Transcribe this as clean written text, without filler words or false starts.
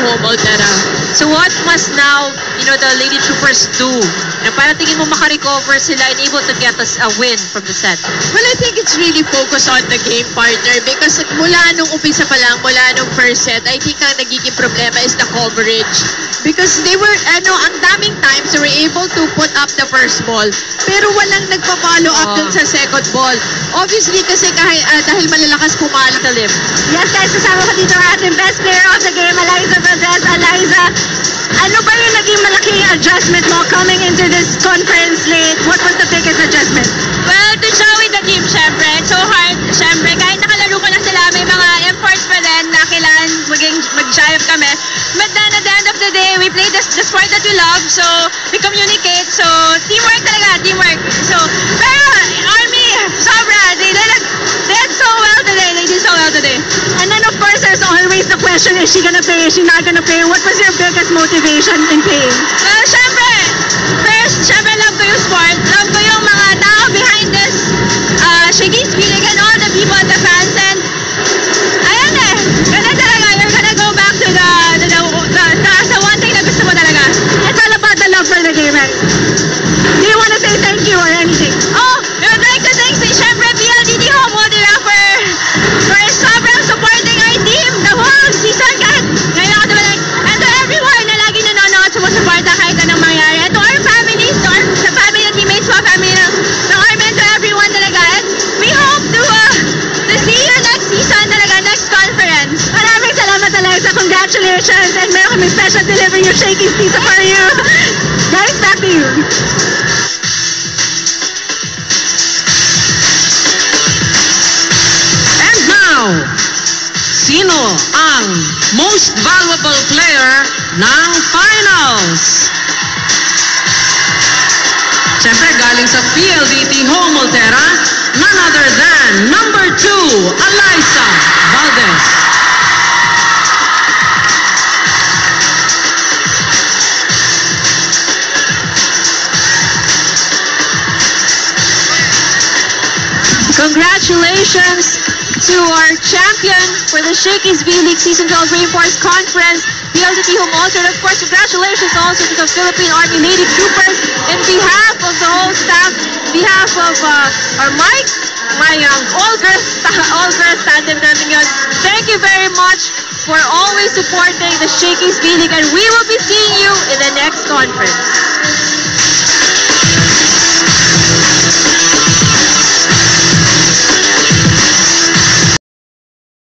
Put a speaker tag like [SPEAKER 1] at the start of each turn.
[SPEAKER 1] Home Altera.
[SPEAKER 2] So what must now, the Lady Troopers do? Na para tingin mo makarecover sila and able to get us a win from the set?
[SPEAKER 1] Well, I think it's really focused on the game, partner, because mula nung umpisa pa lang, mula nung first set, I think ang nagiging problema is the coverage. Because they were, ang daming times they were able to put up the first ball, pero walang nagpa-follow up dun sa second ball. Obviously, kasi dahil malalakas pumalo sa lim.
[SPEAKER 3] Yes, guys, kasama ko dito ang ating best player of the game, Eliza Valdez. Eliza, ano ba yung naging malaking adjustment mo coming into this conference late? What was the biggest adjustment?
[SPEAKER 4] Well, to show with the team, syempre, it's so hard. Syempre, kahit nakalaro ko na sila, may mga efforts pa din na kailangan mag-jive kami. But then, at the end of the day, we play the sport that we love, so we communicate. So, teamwork talaga, teamwork. So, pero, Army, sobra. They did so well today. They did so well today.
[SPEAKER 3] And then, of course, there's always the question, is she gonna play? Is she not gonna play? What was your biggest motivation in playing?
[SPEAKER 4] Well, syempre, first, syempre, love ko yung sport. Love ko yung mga tao behind this Shiggy's feeling and all the people, the fans, and ayan ganun talaga. You're gonna go back to the one thing na gusto mo talaga.
[SPEAKER 3] It's all about the love for the game, right? Do you want to say thank you or anything?
[SPEAKER 4] Oh, I would like to thank syempre PLDT Home Altera for sobrang supporting our team the whole season. Kahit ngayon ako naman, and to everyone na lagi nanonood, sumusuporta kahit anong mangyari. And to our families, sa family ng teammates mo, family ng Army, and to everyone talaga. And we hope to see you next season talaga, next conference.
[SPEAKER 3] Maraming salamat, Eliza. Congratulations. And meron kami special delivery yung Shakey's pizza for you. Guys, back to you.
[SPEAKER 5] And now, sino ang most valuable player ng finals? Siyempre, galing sa PLDT Home Altera, none other than number 2, Eliza Valdez.
[SPEAKER 2] Congratulations to our champion for the Shakey's V-League Season 12 Reinforced Conference, PLDT Home Altera. Of course, congratulations also to the Philippine Army Lady Troopers. In behalf of the whole staff, behalf of our Mike, my all-girls tandem natin yun. Thank you very much for always supporting the Shakey's V-League, and we will be seeing you in the next conference.